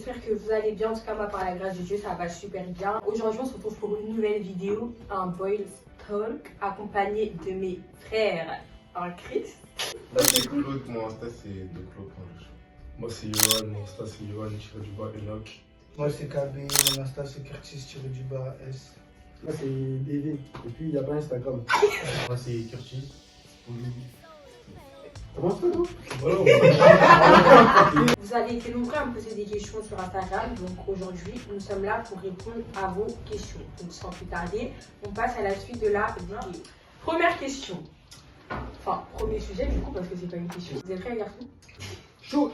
j'espère que vous allez bien. En tout cas, moi, par la grâce de Dieu, ça va super bien. Aujourd'hui, on se retrouve pour une nouvelle vidéo, un Boys Talk, accompagné de mes frères en Christ. Moi, c'est Claude, mon Insta, c'est de Claude. Moi, c'est Yohan, mon Insta, c'est Yohan-Enoch. Moi, c'est KB, mon Insta, c'est Curtis-S. Moi, c'est David. Et puis, il n'y a pas Instagram. Moi, c'est Curtis. Comment ça, toi? Vous avez été nombreux à me poser des questions sur Instagram, donc aujourd'hui, nous sommes là pour répondre à vos questions. Donc, sans plus tarder, on passe à la suite de la vidéo. Première question. Enfin, premier sujet, du coup, parce que c'est pas une question. Vous êtes prêts, les garçons? Chaud.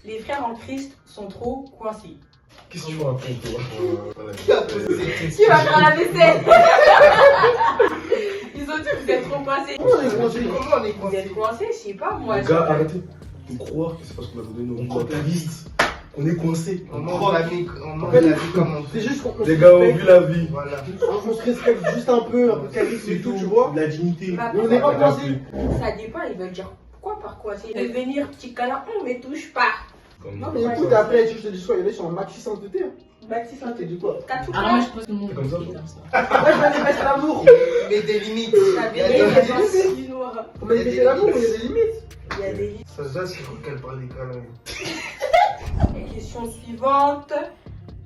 Les frères en Christ sont trop coincés. Qu'est-ce que tu racontes, toi? Qui va faire la vaisselle? Ils ont dit que vous êtes trop coincés. Comment on est coincé? Vous êtes coincés, je sais pas moi. Les gars, arrêtez de croire que c'est parce qu'on a donné nos comptes qu'on est coincé. On mange la vie comme on C'est juste qu'on Les gars ont vu la vie. Voilà. on se respecte juste un peu charisme et tout, tu vois. De la dignité. Bah, Mais on n'est pas coincé. Ça dépend, ils veulent dire quoi par coincé. Ils veulent venir, petit câlin, on me touche pas. Non, mais écoute, après, je te dis quoi, il y en a sur un maxi sainteté. Baptiste, Ça, t'es dit quoi? t'as tout Alors moi fait. je pose tout le monde. C'est comme ça, Moi, je vais aller mettre l'amour. Mais des limites. T'as Il y a bien des les limites. gens du noir. On va laisser l'amour, mais il y a des limites. Il y a des limites. Ça se voit, c'est qu'elle parle des câlins. Et question suivante.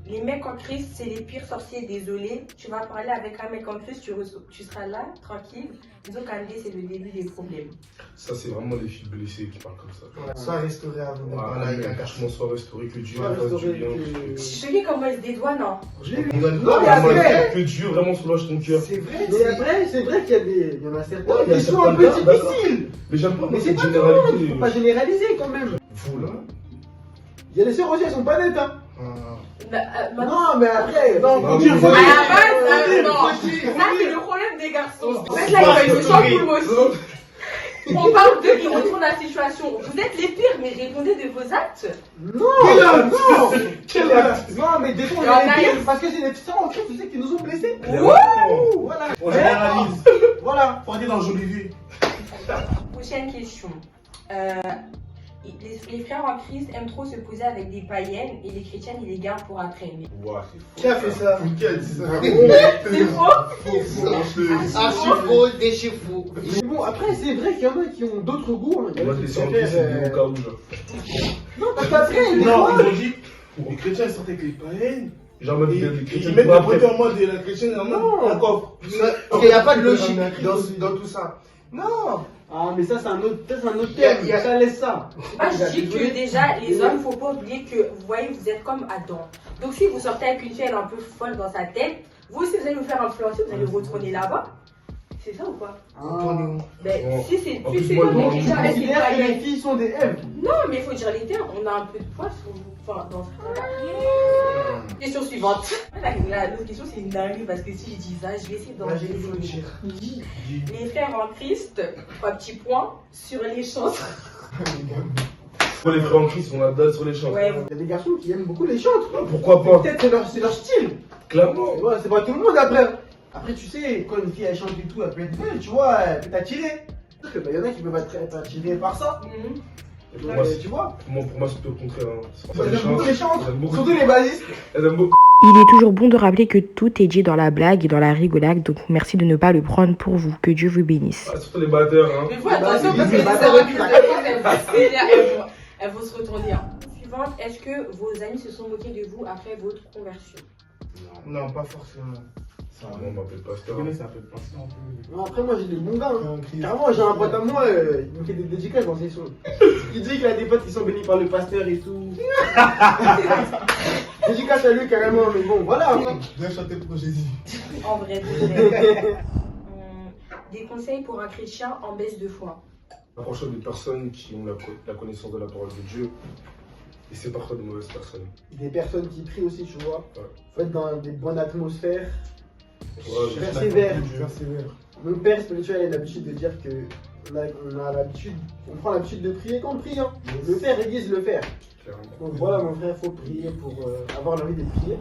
Les mecs en Christ, c'est les pires sorciers, désolé. Tu vas parler avec un mec en Christ, tu seras là, tranquille. Disons qu'Andé, c'est le début des problèmes. Ça, c'est vraiment les filles blessées qui parlent comme ça. Soit restaurer avant de parler Voilà, avec un cachement soit restauré, que Dieu Soit fasse du restauré, bien. que- Je te dis comment ils se dédouanent, non? J'ai vu. Non, Non, mais après, Que Dieu vraiment soulage ton cœur. C'est vrai. mais après, c'est vrai qu'il y a des. Il y en a certains Ouais, il y a qui sont un certains peu gars, difficiles. Mais j'aime pas Mais c'est cette pas tout le monde, généralité. faut pas généraliser quand même. Vous là, Il y a des sœurs aussi, elles sont pas nettes, hein. Maintenant, Non, mais après, non, Non, faut mais dire, faut à à dire. la base, Faut dire, non. faut dire. Ça, c'est le problème des garçons. En fait, là, ils veulent changer pour moi aussi. On parle d'eux, ils retournent la situation. Vous êtes les pires, mais répondez de vos actes. Non, Quel acte? non, mais des fois, Il y en a, on est pires ils- parce que c'est des petits enfants, tu sais, qui nous ont blessés. Voilà. On généralise. Voilà. Faut aller dans Jolivet. Prochaine question. Les frères en Christ aiment trop se poser avec des païennes et les chrétiennes, ils les gardent pour après. Mais Ouah, c'est faux. Qui a fait ça? Qui a dit ça? c'est faux. Archi-faux, déchi-faux. Mais bon, après, c'est vrai qu'il y en a qui ont d'autres goûts. Hein. Il y en Moi, a je qui les sens préfèrent, c'est au cas où, genre. Non, parce qu'après, des Non, fois, ils ont dit, les chrétiens ils sortaient avec les païennes, Genre, même et les ils chrétiens. mettent Bon, le après, côté en mode de la chrétienne, en mode un coffre. Parce qu'il n'y a pas de logique dans tout ça. Non. Ah, mais ça, c'est un autre Il y a- thème. il y a- Ça laisse ça. Moi, je dis que déjà, les hommes, faut pas oublier que, vous voyez, vous êtes comme Adam. Donc, si vous sortez avec une fille, elle est un peu folle dans sa tête, vous aussi, vous allez vous faire influencer, vous allez retourner là-bas. C'est ça ou pas? Ah. Ben, Bon. si c'est En plus plus, c'est moi, comme moi, les je gens avec les Considère que les païennes. filles sont des Èves. Non, mais il faut dire les termes, on a un peu de poids sur vous. Enfin, dans ce cas-là. Question suivante. L'autre question, c'est une dinguerie parce que si je dis ça, je vais essayer d'en Vas-y, il faut le dire. Les frères en Christ, 3 petits points sur les chantres. Pour les frères en Christ, on a dalle sur les champs. Ouais, Il y a des garçons qui aiment beaucoup les chantres. Pourquoi pas? Peut-être c'est leur style. Clairement. Ouais, c'est pas tout le monde après. Après, tu sais, quand une fille elle chante et tout, elle peut être belle, tu vois, elle peut t'attirer. Parce que, bah, y en a qui peuvent être attirés par ça. Mhm. Pour moi, Tu vois. pour moi, c'est tout le contraire. Hein. Ils aiment beaucoup les chantres, Elles aiment beaucoup. surtout les basistes. Elles aiment beaucoup. Il est toujours bon de rappeler que tout est dit dans la blague et dans la rigolade, donc merci de ne pas le prendre pour vous. Que Dieu vous bénisse. Ah, surtout les batteurs, hein. Mais faut attention parce que les ça bâtards va reculent. elles vont se retourner. Hein. Suivante, est-ce que vos amis se sont moqués de vous après votre conversion? Non, pas forcément. Ah, on m'appelle pasteur. Ça fait penser un peu. Non, après, moi j'ai des bons gars. Hein. Un Christ. Carrément, j'ai un pote à moi, il me fait des dédicaces dans ses sons. Il dit qu'il a des potes qui sont bénis par le pasteur et tout. Dédicace à lui carrément, mais bon, voilà. Viens chanter pour Jésus. En vrai, de vrai. Des conseils pour un chrétien en baisse de foi. Approche-toi des personnes qui ont la connaissance de la parole de Dieu. Et c'est parfois des mauvaises personnes. Des personnes qui prient aussi, tu vois. Ouais. Faut être dans des bonnes atmosphères. Ouais, Persévère. Persévère. Mon père spirituel a l'habitude de dire que on prend l'habitude de prier quand on prie. Hein. Le faire aiguise le faire. clairement. Donc voilà, mon frère, faut prier pour avoir l'envie de prier.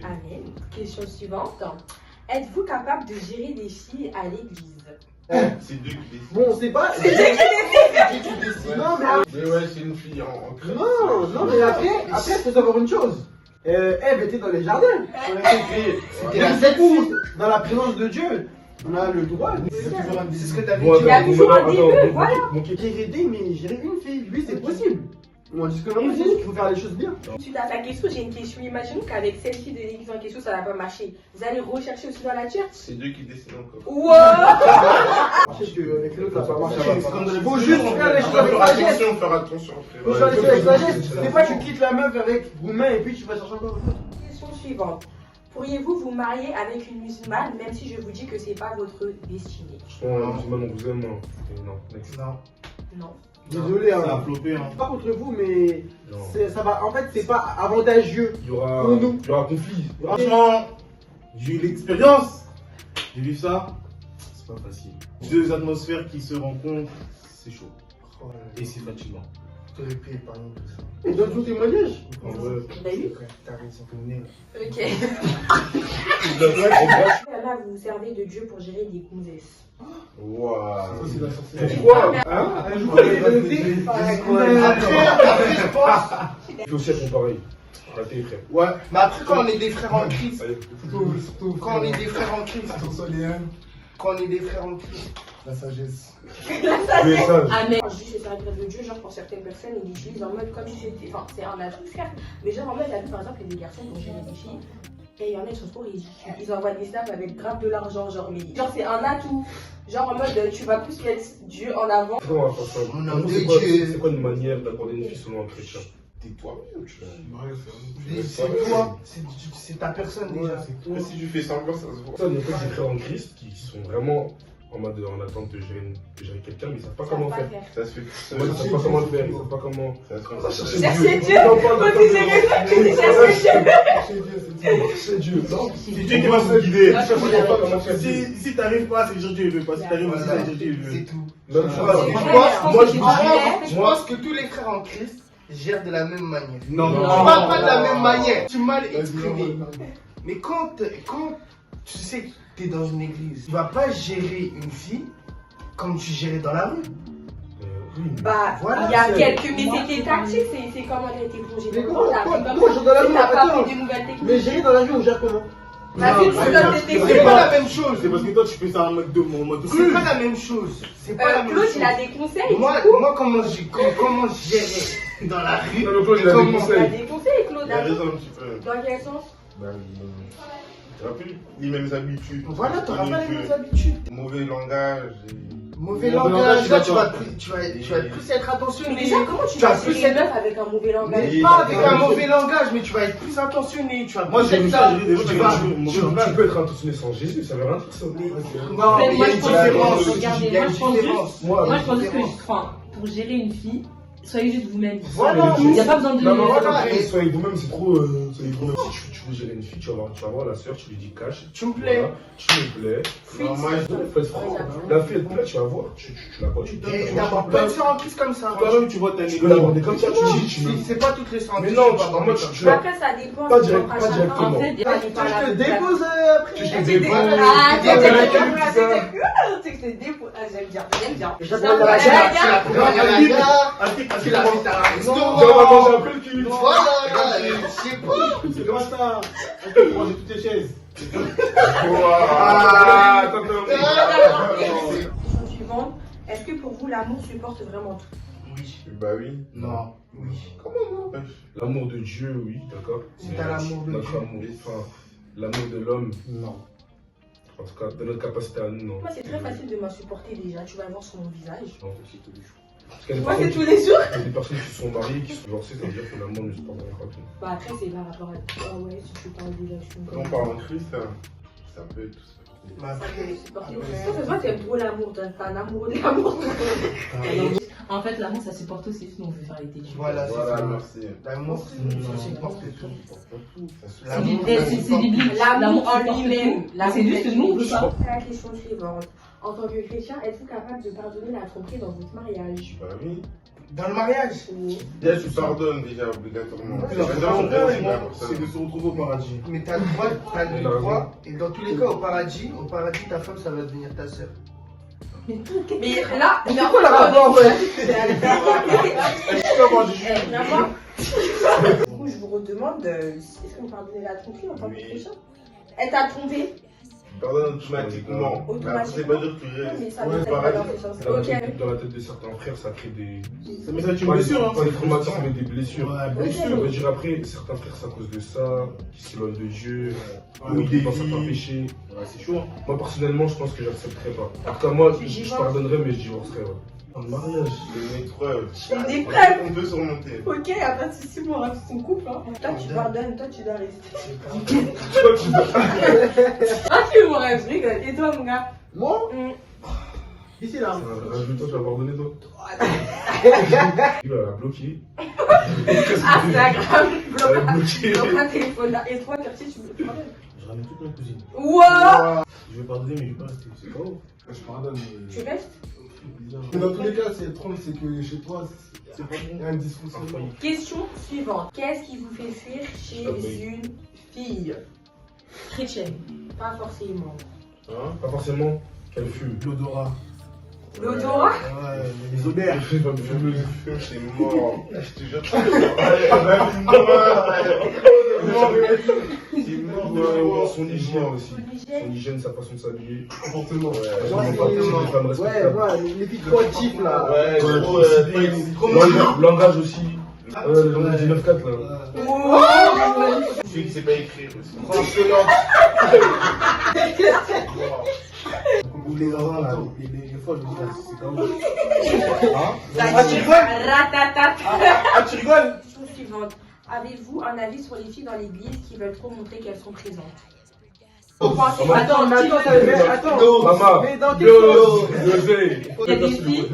Amen. Question suivante. Êtes-vous capable de gérer des filles à l'église? C'est Dieu qui décide. Bon, on sait pas. C'est Dieu qui décide. Non, mais Mais ouais, c'est une fille en Christ. non, mais après, faut savoir une chose. Ève était dans les jardins. On a été créés. C'était la seule fille. Dans la présence de Dieu, on a le droit. C'est ce que t'avais Bon, dit. Il y a toujours un attends, début, mon- voilà. mon kiki. J'ai aidé, mais gérer une fille, lui, c'est possible. On dit que non, il faut faire les choses bien. Suite à ta question, j'ai une question. Imaginons qu'avec celle-ci de l'église en question, ça n'a pas marché. Vous allez rechercher aussi dans la church. C'est Dieu qui décide encore. Wow. Je sais qu'avec l'autre, ça va pas marcher. C'est comme dans les Faut films, juste on faire les fait- choses avec sagesse. Faire attention. Faut faire les choses avec sagesse. Des fois, tu quittes la meuf avec Roumain et puis tu vas chercher encore une autre. Question suivante. Pourriez-vous vous marier avec une musulmane, même si je vous dis que c'est pas votre destinée? Franchement, musulman, on vous aime, non. Non, next. Non. Non. Désolé, Ça a hein. flopé, hein. Pas contre vous, mais Non. ça va. En fait, c'est pas avantageux. Il y aura Pour nous. il y aura conflit. Franchement, j'ai eu l'expérience. J'ai vu ça. C'est pas facile. Deux atmosphères qui se rencontrent, c'est chaud. Et c'est fatigant. T'aurais pu épargner tout ça. Et donne ton témoignage. En vrai, T'as eu? T'as raison. Ok. Là, vous vous servez de Dieu pour gérer des gonzesses. Waouh. Ça, c'est la sorcellerie. pourquoi Un jour, il est venu. Après, je pense. Il faut aussi être pareil. Arrêtez, frère. Ouais. Mais après, quand on est des frères en Christ, Allez. quand on est des frères en Christ, Attention, Léon. quand on est des frères en Christ, La sagesse. Message. Amen. Quand je dis se servir de Dieu, genre pour certaines personnes, ils l'utilisent en mode comme si c'était. Enfin, c'est un atout, certes. Mais genre en mode, t'as vu par exemple, il y a des garçons qui ont géré des filles. Et il y en a, ils sont trop ridicules. Ils envoient des snaps avec grave de l'argent, genre, mais genre, c'est un atout. Genre en mode, tu vas plus mettre Dieu en avant. Comment on va faire ça Mon Pour homme vous, de c'est quoi- Dieu. C'est quoi une manière d'aborder une fille selon un chrétien Tais-toi. c'est toi, c'est ta personne déjà. Mais si tu fais semblant, ça se voit. Ça, il y a des frères en Christ qui sont vraiment en mode en attente de gérer quelqu'un, mais ils savent pas comment faire. Ça se fait tout Moi, seul. ils savent pas comment le faire, ils savent pas comment. Ça se fait. Cherchez Dieu. Quand tu gérer ça, tu dis cherchez Dieu. C'est Dieu, non C'est Dieu qui va se guider. Je sais pas comment faire. Si t'arrives pas, c'est que Dieu il veut pas. Si t'arrives aussi, c'est que Dieu il C'est veut. tout. Même Je chose. pense- Moi, je Je moi, pense que tous les frères en Christ gèrent de la même manière. Non, Tu non. parles pas de la même manière, tu mal exprimé. Mais quand tu sais que tu es dans une église, tu vas pas gérer une fille comme tu gérais dans la rue. oui, mais- Bah, Voilà, il y a c'est- quelques. Mais c'était tactique, c'est comme on a été plongé Mais dans comment, le t'as appris comment, comme moi, ça. je suis dans la Tu rue, n'as pas attends. appris des nouvelles techniques. Mais gérer dans la vie, on gère comment? Vas-y, tu donnes des C'est techniques. pas la même chose. C'est parce que toi tu fais ça en mode C'est rue. pas la même chose. C'est pas la même Claude, chose. il a des conseils. Moi, comment gérer dans la rue? Non, le Claude, il a des Comment- Il a conseils. des conseils, Claude. Il a raison un petit peu. Dans quel sens? Bah, tu n'auras plus les mêmes habitudes. Voilà, t'auras pas les Que mêmes habitudes. Mauvais langage. Mauvais Mauvais langage, langage, là, d'accord. tu vas plus être attentionné. Mais déjà, comment tu Tu vas vas plus gérer une être- meuf avec un mauvais langage? Mais pas avec un mauvais langage, mais tu vas être plus attentionné. Tu vas Moi plus j'ai être vu ça. ça, j'ai vu des gens Tu qui vas- ont mauvais Tu langage. peux être attentionné sans Jésus, ça veut rien dire ça. Non, Mais mais moi, il y a je une pense différence. que- regardez, Il y a moi, une je pense différence. juste, moi, je pense juste que, enfin, pour gérer une fille, soyez juste vous-même. Voilà. Il n'y a pas besoin de. Non, non, Voilà, voilà, et- soyez vous-même, c'est trop. Soyez vous-même. Si tu veux gérer une fille, tu vas voir la soeur, tu lui dis cash. Tu me plais. Voilà, tu me plais. Non, moi, Faut être franc. La fille, elle te plaît, tu vas voir. Tu la vois, tu te Et donnes. t'as pas de sœur en Christ comme ça. Toi-même tu vois t'as Tu peux l'aborder comme ça, tu dis, tu C'est pas toutes les sœurs en Mais Christ. non, qui vont moi, aborder tu comme Après, ça dépend. Pas c'est direct- propre à pas chacun. directement. En fait, il y a- Pas du tout à la Je te place. dépose après. Je te Ah, dépose. ah, Tu t'es sais, d'accord, quelqu'un ah, qui t'es ça. d'accord. Tu sais que c'est des fois. Ah, j'aime bien, j'aime bien. Je Ça, t'appelle voilà, la j'aime gare, bien. tu la prends à la gare, tu la mets à la maison. On va manger après le cul. Voilà, je sais pas. C'est comme ça. On peut manger toutes les chaises. Ah, attends, Question suivante. Est-ce que pour vous, l'amour supporte vraiment tout? Oui. Bah oui. Non. Oui. Comment non? L'amour de Dieu, oui, d'accord. Si t'as l'amour de Notre Dieu. amour, enfin, l'amour de l'homme, Non. en tout cas, de notre capacité à nous, non. Moi, c'est très facile de m'insupporter déjà. Tu vas voir sur mon visage. Non, c'est tous les jours. Parce qu'il y a des Moi, c'est personnes tous les jours. il y a des personnes qui sont mariées, qui sont divorcées, ça veut dire que l'amour ne se porte pas tout. Bah, après, c'est par rapport à. Ah ouais, si tu parles déjà, je suis Quand on parle en Christ, ça peut être tout ça. Mais après, Toi, c'est vrai, t'aimes trop l'amour. T'es un amoureux de l'amour. En fait, l'amour, ça supporte aussi, sinon on veut faire les têtus. voilà, c'est Voilà, ça. merci. L'amour, ça supporte tout. C'est L'amour, biblique, ça c'est supporte biblique. L'amour en supporte lui-même. tout. C'est juste que nous, on veut pas. La question suivante. En tant que chrétien, êtes-vous capable de pardonner la tromperie dans votre mariage? Bah oui. Dans le mariage. Déjà, tu pardonnes déjà obligatoirement. Le C'est plus important, déjà, c'est de se retrouver au paradis. Mais t'as le droit, et dans tous les cas, au paradis, ta femme, ça va devenir ta sœur. Mais là, C'est quoi le rapport, ouais? Du coup, je vous redemande, est-ce que vous pardonnez la tromperie en tant que prochain? Elle t'a trompé? Pardonne automatiquement. Automatiquement. C'est pas dire que Non, mais ça Ouais, ne pareil. pas dans ce sens. Dans la Ok. tête- Dans la tête de certains frères, ça crée des. Ça met ça une Pas des, blessure, hein. pas des traumatismes, mais des blessures. Ouais, blessures. Ok. Je veux dire, après, certains frères, c'est à cause de ça, qui s'éloignent de Dieu, Ouais, ou ou des des pas certains vies. péchés. Ouais, c'est chaud. Hein. Moi, personnellement, je pense que j'accepterais pas. En tout cas, moi, Tu je divorces? pardonnerais, mais je divorcerais. Ouais. En mariage. C'est une épreuve. Une épreuve. On peut surmonter. Ok, y'a pas de soucis, moi, on reste son couple. Hein. Toi, tu pardonnes, toi, tu dois rester. Toi, tu dois. Ah, tu mon rêve, je rigole. Et toi, mon gars? Moi? Mm. Ici, là. Rajoute-toi, tu vas pardonner, toi. Il va la bloquer. Instagram, Elle va bloquer. bloque un téléphone là. Et toi, quartier, tu me pardonnes? Je ramène toute ma cousine. Wouah! Je vais pardonner, mais je vais pas rester. C'est pas ouf. Je pardonne, mais. Tu restes? Mais dans tous les cas, c'est le problème, c'est que chez toi, C'est pas il y bon. a un dysfonctionnement. Question suivante. Qu'est-ce qui vous fait fuir chez une fille chrétienne? Pas forcément. Hein? Pas forcément qu'elle fume. L'odorat. L'odorat? Ouais, les odeurs. Elle va me fumer. C'est mort. Je te jure. Son hygiène aussi. Son L'hygiène? hygiène, sa façon de s'habiller. Comportement. Ouais, Genre, c'est c'est- pas des femmes Ouais, respectables. moi, les filles proactives, là. Ouais, Ouais, trop, Langage aussi. Le langage du 9-4 là. Celui qui sait pas écrire aussi. Ou les enfants, là. Les fois, je me dis, là, c'est quand même. Ah, tu rigoles? Ratatat. Ah, tu rigoles? Question suivante. Avez-vous un avis sur les filles dans l'église qui veulent trop montrer qu'elles sont présentes? Attends, mais attends, ça veut dire. Attends. Maman. Mais dans quel Yo, sens? José. Il y a des filles,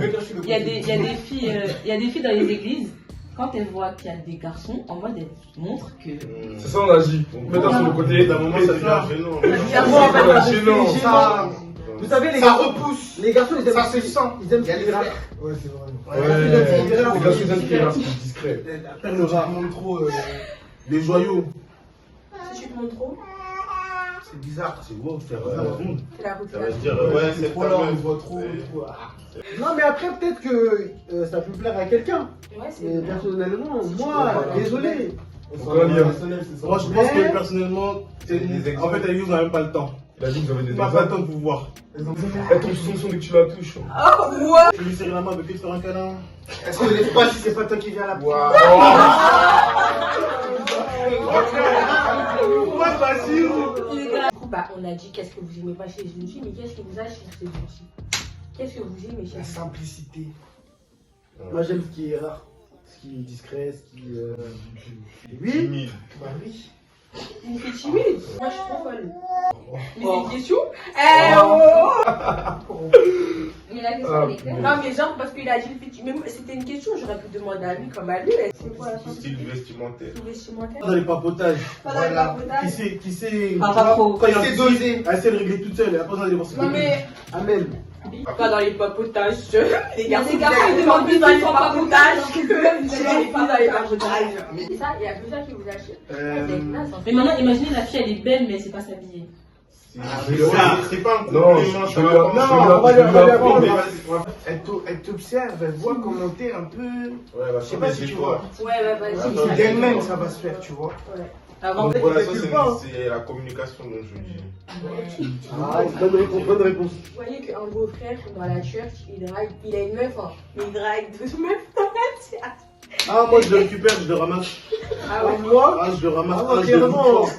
il y a des filles dans les églises, quand elles voient qu'il y a des garçons, en mode elles montrent que. C'est ça, on agit. Mets-toi sur le côté. D'un moment, ça devient gênant. Moi, en fait, Ouais, c'est gênant. gênant. Vous savez, les Ça garçons, repousse. les garçons, ils aiment Ça se sent. Ils aiment Il y a ce les qu'ils rap. frères. Ouais, c'est vrai. Ouais, les gars, c'est discret. Faire le rat, montre trop les joyaux. Si tu te montres trop, C'est bizarre. C'est beau, faire la monde. c'est la Ça routine. veut dire, ouais, c'est Trop là, pas on même. voit trop. Non, mais après, peut-être que ça peut plaire à quelqu'un. Ouais, c'est Mais personnellement, moi, désolé. Pourquoi lire? Moi, je pense que personnellement, en fait, les on n'a même pas le temps. Il a dit que vous avez des On n'a pas le exemples. temps de vous voir. Elle tombe sous son son dès que tu la touches. Je vais lui serrer la main, peut-être faire un câlin. Est-ce que les fois si c'est pas toi qui viens là? Ouais, facile. Du coup, bah, on a dit qu'est-ce que vous aimez pas chez une fille, mais qu'est-ce qui vous a chez une fille? Qu'est-ce que vous aimez chez La une fille? simplicité. Moi, j'aime ce qui est rare. Ce qui est discret, ce qui. Oui. Timide. Bah oui. Une fille timide? Moi, je suis trop folle. Mais c'est une question? Eh oh! Mais la question elle est claire. Non, mais genre, parce qu'il a dit une fille timide. Mais c'était une question, j'aurais pu demander à lui comme à lui. C'est quoi la Du style vestimentaire. vestimentaire? Dans les papotages. Pas dans les papotages. Qui sait. Pas trop. Quand il y a C'est un dosé. petit, elle sait le régler toute seule. Elle a pas besoin d'aller voir ses Non, copines. mais Amen. pas dans les papotages. Les garçons, Les garçons, ils demandent plus dans les dans les papotages papotages que les filles dans les papotages. Et ça, il y a que ça qui vous attire. C'est classe, en fait. Mais maintenant, imaginez la fille, elle est belle, mais elle sait pas s'habiller. C'est pas un Non, compliment, je ça vais va lui pas. on va lui apprendre. Mais vas-y, Elle t'observe, elle voit comment t'es un peu. ouais, bah, Je sais pas si tu vois. Ouais, vas-y. D'elle-même, ça va se faire, tu vois. Ouais. Avant, Donc voilà, ça calcule pas, hein. c'est la communication dont je dis. Ah, bonne réponse, bonne réponse. Vous voyez qu'un beau-frère dans la church, il a une meuf, hein, mais il drague 12 meufs dans la church. Ah, moi je le récupère, je le ramasse. Ah ouais? Moi, Ah, je le ramasse. Ah, je le carrément. coupe.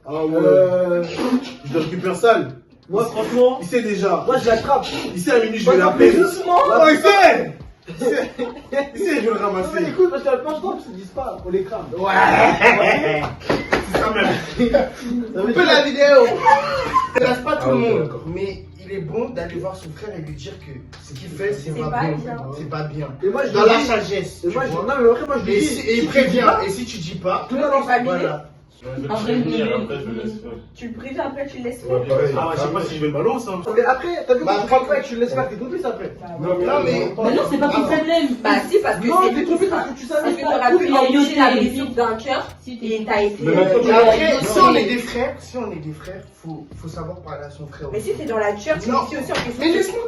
Ah ouais. Je le récupère sale. moi, franchement, Il sait déjà. moi, je l'attrape. Il sait à minuit, je vais l'appeler. Doucement. Oh, il sait. Il sait, je vais le Ouais, ramasser. écoute, parce que la planche d'or, ils se disent pas, on les crame. C'est ça même. Ça veut Fais dire- la vidéo. Ça laisse pas tout Ah, le ok, monde. d'accord. Mais il est bon d'aller voir son frère et lui dire que ce qu'il fait, c'est C'est pas pas bien. bien. C'est pas bien. Et moi, je Dans lui la dis- sagesse. Et tu moi, je... vois. non, mais après, moi, je lui Et, dis. et il si tu dis prévient. pas, Et si tu dis pas, tout le monde en Famille. voilà. Je En vrai, vais venir, oui, après je oui. laisse faire. Tu le préviens après, tu le laisses Ouais, faire. pareil. Ah, je sais pas si je vais le balance. Hein. Mais après, t'as vu Bah, quand tu prends pas et que tu le laisses faire, t'es complice après. Non, mais. Mais non, c'est pas ton problème. Bah si, parce que Non, c'est t'es lui qui complice sera. parce que tu Parce savais que pas. t'aurais pu il a empêcher eu la des- blessure d'un cœur Si t'es- et t'as été. Mais maintenant, Mais après, non, si on mais- est des frères, faut savoir parler à son frère. Mais si t'es dans la church, Non. c'est aussi en question. Mais laisse-moi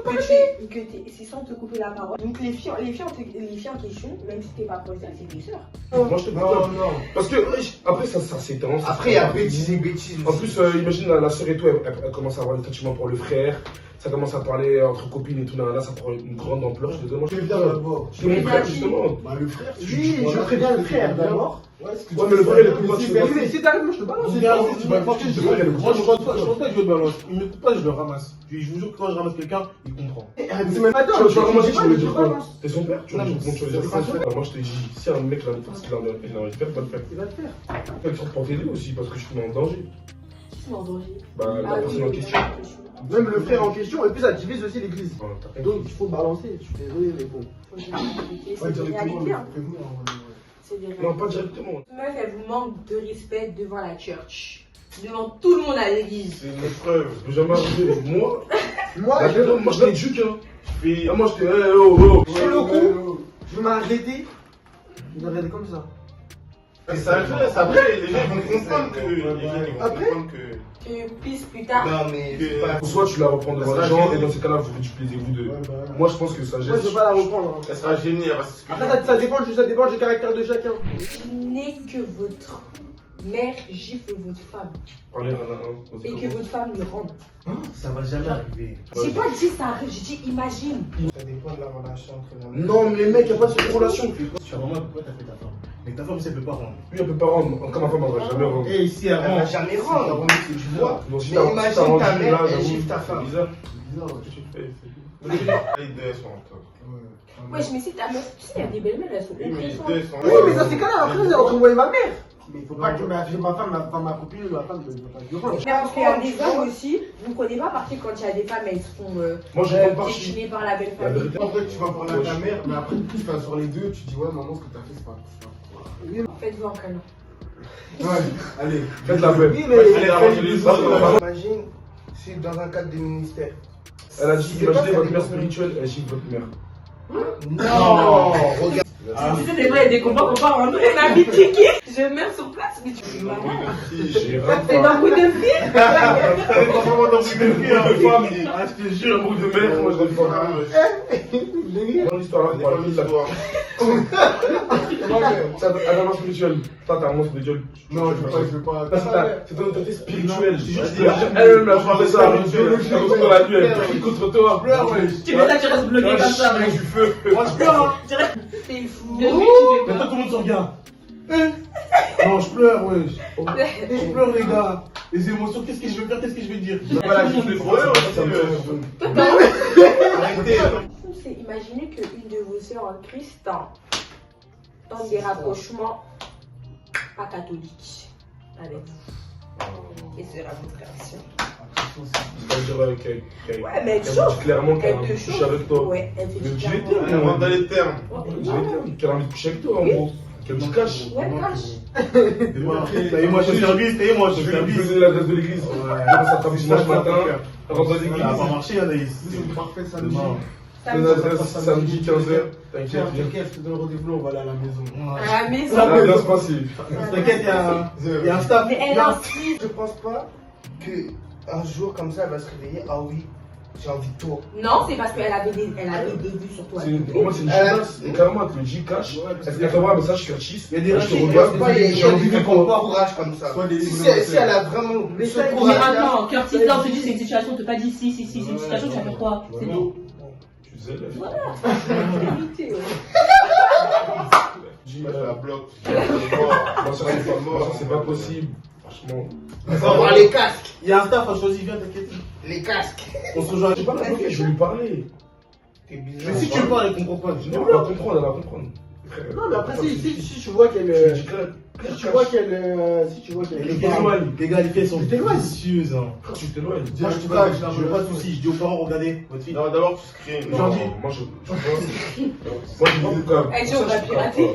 C'est sans te couper la parole. Donc les filles en question, même si t'es pas proche d'elles, c'est tes sœurs. Moi, je te dis Non, pas. non. Parce que, après, ça s'étend. Après, il y a bêtises et bêtises. En plus, imagine la sœur et tout, elle commence à avoir des sentiments pour le frère. Ça commence à parler entre copines et tout. Là, ça prend une grande ampleur. Je te demande. Je vais venir d'abord. C'est mon frère, justement. Bah, le frère, oui, je préviens le frère d'abord. Ouais, mais le frère, il est plus proche. Mais si t'arrives, moi je te balance. Tu vas franchir, je pense pas que je le balance. Il me coupe pas, je le ramasse. Je vous jure que quand je ramasse quelqu'un, il comprend. C'est même pas Tu vas ramasser, tu vas lui dire quoi? balance. T'es son père? Tu vas lui dire quoi? Moi, je te dis, si un mec, là, parce qu'il a envie de faire, va le faire. Il va le faire. Il faut pour t'aider aussi, parce que je suis en danger. Qui sont en danger? Bah, la personne en question. Même le frère en question, et puis ça divise aussi l'église. Voilà, t'as compris. Donc il faut balancer, je suis désolé, mais bon. C'est des réalités, hein. C'est des Non, réalités. pas directement. Meuf, elle vous manque de respect devant la church. Devant tout le monde à l'église. C'est une épreuve. Je peux jamais arriver. Moi, Moi, moi, je t'éduque, hein. Ah, moi, je t'ai. Oh. sur le coup, je m'ai arrêté. Je vais regarder comme ça. Ça intéresse. Après, les gens vont comprendre que. Les gens ils vont Après comprendre que. Que plus plus tard. Non, mais c'est pas. Soit tu la reprends devant les gens, et dans ces cas-là, vous ridiculisez vous deux. Moi, je pense que ça Moi, je gêne. vais pas la reprendre. Elle sera gênée. Elle va s'excuser. Après, ça dépend du caractère de chacun. N'est que votre mère gifle votre femme Parlez un à un. et que votre femme le rende. Ça va jamais arriver. J'ai pas dit ça arrive, j'ai dit imagine. Ça dépend de la relation entre les Non, mais les mecs, y'a pas de cette relation. Tu as vraiment pourquoi t'as fait ta femme. Mais ta femme, ça peut pas rendre. Lui, elle peut pas rendre. Encore ma femme, elle va jamais rendre. Et ici, Elle va avant. jamais rendre. C'est du bois. Donc, si Mais t'as imagine si t'as rendu, ta mère, là, elle j'avoue, gifle ta femme. c'est bizarre. Bizarre, Qu'est-ce que tu fais Les deux elles sont en tort. Wesh, mais si ta meuf, tu sais, il y a des belles-mères, elles sont Oui, mais les oppressantes. deux elles sont. Oui, mais dans ces cas-là, après, c'est entre moi et ma mère. Mais il faut pas que ma femme, ma copine, ma femme, je ne vais pas le dire. Mais parce qu'il y a des hommes aussi, vous ne connaissez pas partir quand il y a des femmes, elles sont Moi, je prends parti. déchinées par la belle La famille. vérité. En fait, tu vas parler à ta mère, mais après, enfin, sur les deux, tu dis ouais, maman, ce que t'as fait, c'est pas. Faites-vous un câlin. Ouais, allez. Faites la belle. Oui, Allez, arrangez les autres. Imagine, c'est dans un cadre de ministère. Elle a dit, imaginez votre mère spirituelle, elle gifle votre mère. Non, regarde. Tu sais, des fois, il y a des combats qu'on part en vrai, ma vie kiki. Je meurs sur place, mais tu es marrant. J'ai C'est dans bout de fille. Elle est pas vraiment dans le même femme. Ah, je te jure, un bouc de mère, moi je le fais. Mon histoire là, C'est on pas parle de l'histoire. ça. Elle a un spirituel. Toi, t'as un monstre spirituel. Non, je veux pas. C'est ton autorité spirituelle. Elle-même a fait ça. Elle contre la nuit, elle prie contre toi. Tu fais ça, tu restes bloqué comme ça. Avec du feu. Moi, je pleure, hein. C'est fou. Depuis, tu fais Maintenant, quoi? tout le monde se regarde. Non, je pleure, wesh. Je pleure, les gars. Les émotions, qu'est-ce que je vais faire, qu'est-ce que je vais dire? Voilà, je le crois. Arrêtez. C'est imaginer qu'une de vos sœurs en Christ tente des rapprochements pas catholiques avec vous. Et sera votre réaction. Ouais, mais elle te chauffe. Clairement qu'elle a Elle envie te de coucher chauffe. avec toi. Ouais, elle te Mais dit dis les clairement. termes. Elle rentre dans les termes. Dis les termes. Qu'elle a envie de coucher avec toi, en gros. Qu'elle te cache. Ouais, cache. Payez-moi ce service, payez-moi ce Je vais lui service. donner l'adresse de l'église. Ça travaille dimanche matin. Elle rentre dans Ça l'église. n'a pas marché, Anaïs. C'est parfait samedi. Demain. Donne l'adresse samedi 15h. T'inquiète, Tiens, viens. t'inquiète, je te donne rendez-vous, on va aller à la maison. À la maison. Ça va bien se passer. T'inquiète, il y a un staff. Mais elle insiste. Je pense pas qu'un jour comme ça, elle va se réveiller. Ah oui, j'ai envie de toi. Non, c'est parce qu'elle avait des vues sur toi. Pour moi, c'est une gymnaste. Et carrément, elle te le dit cash. Elle te t'envoie un message furtif. Il y a des Je te rachis, regarde. Je pense pas, il y a J'ai envie de toi. courage comme ça. Soit des Si elle a vraiment ce Mais courage-là, maintenant, Curtis, là, on te dit c'est une situation, on te pas dit si, c'est une situation, tu vas faire quoi? C'est tout. Tu sais, Vérité, ouais. dis, La bloque. moi, ça, c'est pas possible. Franchement. on va voir les casques. Il y a un staff, on choisit, viens, t'inquiète. Les casques. On se rejoint. Je vais pas la bloquer, je vais lui parler. T'es bizarre. Mais si tu me parles, elle comprend pas. Non, elle va comprendre, elle va comprendre. Non, mais après, si tu vois qu'elle. Je dis clair. Si tu vois qu'elle. Si tu vois qu'elle. Les gars, les filles, elles sont vicieuses. Hein. Tu t'éloignes. Moi, je te cache, je veux pas de soucis. Je dis aux parents, regardez, votre fille. Non, d'abord tu screens. Non, moi je vois. Moi je vois tout comme. Elle dit on va pirater.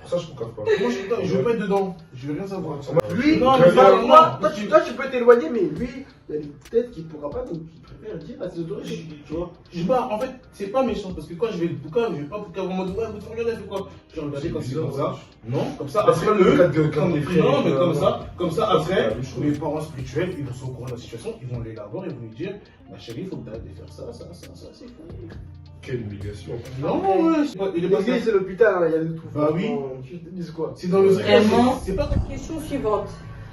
Pour ça, je ne cave pas. Moi, je veux pas être dedans. Je veux rien savoir. Lui, Non, toi, mais ça, toi, non. toi, tu peux t'éloigner, mais lui, il y a peut-être qu'il pourra pas, donc il préfère dire à ses autorités. Tu vois, je sais pas, en fait, c'est pas méchant parce que quand je vais le bouquin, je vais pas bouquin en mode ouais, vous regardez, c'est quoi. Je vais regarder quand c'est comme ça. Non, comme ça, C'est pas le cas de quand les frères. non, mais comme ça, après, c'est la mes parents spirituels, ils sont au courant de la situation, ils vont aller la voir et vont lui dire, ma chérie, il faut que tu arrêtes de faire ça, c'est fou. Quelle humiliation. Non, ouais, il est pas L'église, c'est l'hôpital, hein, il y a de tout. Bah oui. Tu te dis quoi? C'est dans le Vraiment. c'est pas Question suivante.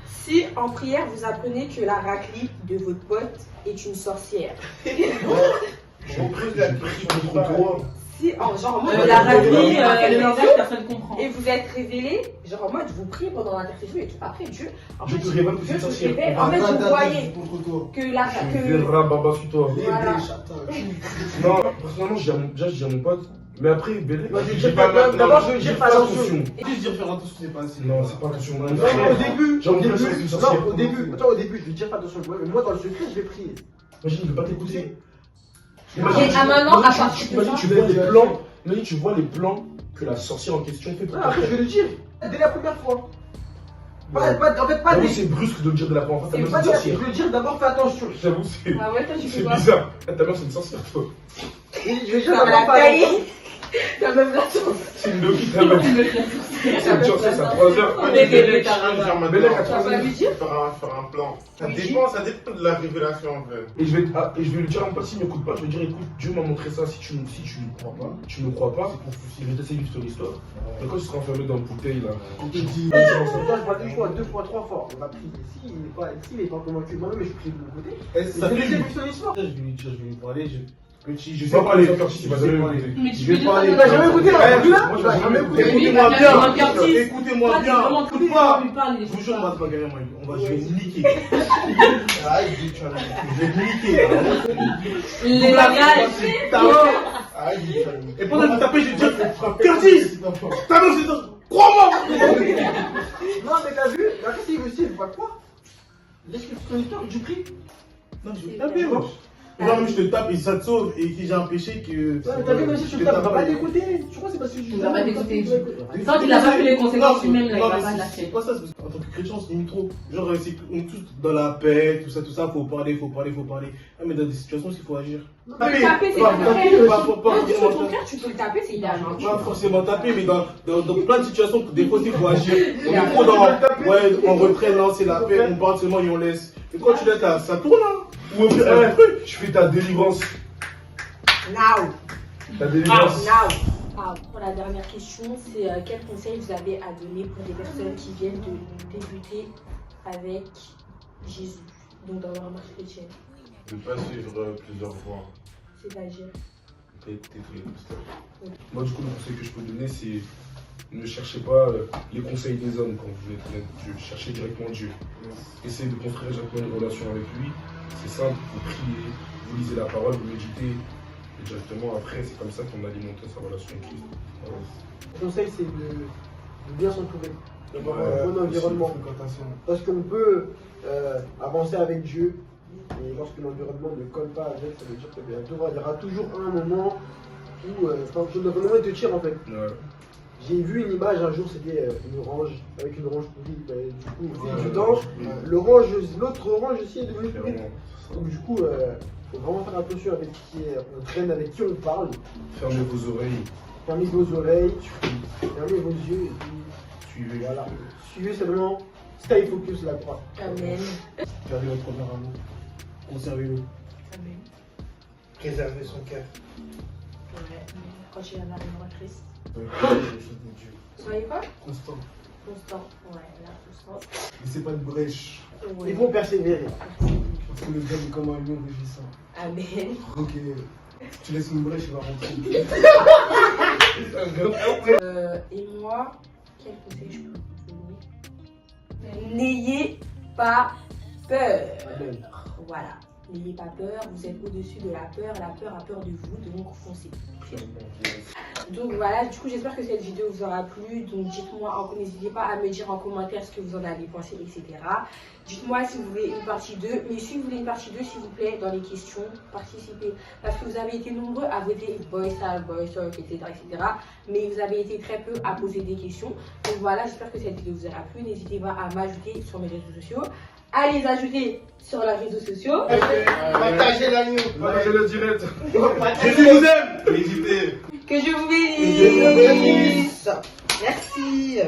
Si en prière vous apprenez que la raclette de votre pote est une sorcière, Je pose la question contre toi. si en genre en mode La raclée, elle personne comprend. et vous êtes révélé, genre en mode vous priez pendant l'intercession et tout, après Dieu, en Je fait, te révèle que Dieu c'est vous sorcière. révèle, en fait vous voyez contre toi. que la Tu que verras Baba sur toi. Voilà. Non, personnellement, je dis à mon pote. Mais après, Bélé, Moi, je vais dire d'abord, je vais dire pas attention. juste dire faire attention, c'est pas assez. Non, c'est pas attention. Non, au début, J'ai envie de faire une sorcière. non, au début, attends, au début, je vais dire pas attention, mais moi, dans le secret, je vais prier. Imagine, il ne veut pas t'écouter. Et ah, maintenant, à partir de Imagine, là, tu vois les plans. Imagine, tu vois les plans que la sorcière en question fait pour Ah, après, je vais le dire, dès la première fois. En fait, pas J'avoue, des. c'est brusque de le dire de la première fois. Ta mère, Pas c'est une dire, je sorcière. vais le dire d'abord, fais attention. J'avoue, c'est Ah ouais, toi tu fais quoi? bizarre. Ta mère, c'est une sorcière, toi. Je vais dire Ça va d'abord, la fais tailler. attention. T'as même la chance. C'est une logique, ta mère. C'est une sorcière, c'est à 3 heures. Mais Bélec, Bélec, je viens de dire Tu vas maintenant, pas lui dire? faire un plan. Ça dépend de la révélation en fait. Et je vais lui dire à mon pote, s'il ne m'écoute pas, je vais lui dire, écoute, Dieu m'a montré ça, si tu ne me crois pas, je vais t'essayer de vivre ton histoire. Mais quand tu seras enfermé dans le bouteille, là, On te dit, je vois une fois, 2 fois, 3 fois, on va prier. S'il n'est pas convaincu, moi-même, je prie de mon côté. Ça Je vais fait laisser vivre son histoire. Je vais lui dire, je vais lui parler, petit, je je sais sais pas pas les aller. faire si tu vas jamais m'écouter. Mais tu Je vais peux pas aller. Il va jamais écouter, Ouais, là, lui-là, moi, il va j'ai jamais jamais écouter. écouté. Écoutez-moi Oui, bien, un quartier. écoutez-moi Toi, t'es bien, vraiment écoute tout pas. le lui parle, il Je vous jure, on va se bagarrer, moi. Je vais te niquer. Arrête de dire Je vais te niquer. Les bagages. Arrête de dire Et pendant que tu tapais, je vais te dire, Curtis, ta mère, c'est crois-moi. Non, mais t'as vu, la personne, il veut aussi, il veut pas croire. Laisse-lui son histoire, tu pries. Non, je vais te taper, moi. Non, mais je te tape et ça te sauve. Et si j'ai un péché que. Ouais, mais t'as vu, si tu le tapes, il va pas t'écouter. Tu crois que c'est parce que tu Il va pas t'écouter. Tant qu'il a pas fait les conséquences lui-même, là, il va pas c'est lâcher. pas ça, c'est parce qu'en tant que chrétien, on se limite trop. Genre, on est tous dans la paix, tout ça, faut parler. Ah, mais dans des situations, il faut agir. Le taper, c'est pas vrai. Pas Non, sur ton cœur, tu peux le taper, c'est idéalement. pas forcément taper, mais dans plein de situations, des fois, il faut agir. On est trop dans, ouais, on retrait, non, c'est la paix, on parle seulement et on laisse. Et quand tu laisses, ça tourne, hein. Ou au pire, tu fais ta délivrance. Now. Ta délivrance. Pour la dernière question, c'est quel conseil vous avez à donner pour des personnes qui viennent de débuter avec Jésus, donc dans leur marche chrétienne? De ne pas suivre plusieurs voies. C'est-à-dire? Écouter tous les pasteurs. Moi, du coup, le conseil que je peux donner, c'est ne cherchez pas les conseils des hommes quand vous êtes avec Dieu. Cherchez directement Dieu. Essayez de construire directement une relation avec lui. C'est simple, vous priez, vous lisez la parole, vous méditez. Et directement après, c'est comme ça qu'on alimente sa relation avec Christ. Voilà. Le conseil, c'est de bien s'entourer, d'avoir un bon Ouais, environnement. fréquentation. Parce qu'on peut avancer avec Dieu, et lorsque l'environnement ne colle pas avec, ça veut dire qu'il y aura toujours un moment où l'environnement te tire en fait. Ouais. J'ai vu une image un jour, c'était une orange, avec une orange pourrie. Du coup, au fil du temps, l'autre orange aussi est devenue pourrie. Vraiment. Donc du coup, faut vraiment faire attention avec qui on traîne, avec qui on parle. Fermez vos oreilles. Fermez vos oreilles, fermez vos yeux, et puis Suivez. voilà. Suivez seulement, stay focus la croix. Amen. Gardez votre premier amour. Conservez-le. Amen. Préserver son cœur. Ouais. Quand il y en a un Christ. Dieu. Soyez quoi? Constant. Constant. Ouais, la constance. Laissez pas de brèche. Ouais. Il faut persévérer. Parce que le gars est comme un lion rugissant. Amen. Ok. Tu laisses une brèche, il va rentrer. Et moi, quel conseil je peux vous donner? N'ayez pas peur. Voilà. N'ayez pas peur, vous êtes au-dessus de la peur a peur de vous, donc foncez. Donc voilà, du coup j'espère que cette vidéo vous aura plu. Donc dites-moi, n'hésitez pas à me dire en commentaire ce que vous en avez pensé, etc. Dites-moi si vous voulez une partie 2. Mais si vous voulez une partie 2, s'il vous plaît, dans les questions, participez. Parce que vous avez été nombreux à voter boy style, etc. Mais vous avez été très peu à poser des questions. Donc voilà, j'espère que cette vidéo vous aura plu. N'hésitez pas à m'ajouter sur mes réseaux sociaux. À les ajouter sur leurs réseaux sociaux. Partagez la news. Partagez le direct. Jésus vous aime. N'hésitez. Que je vous bénisse. Merci.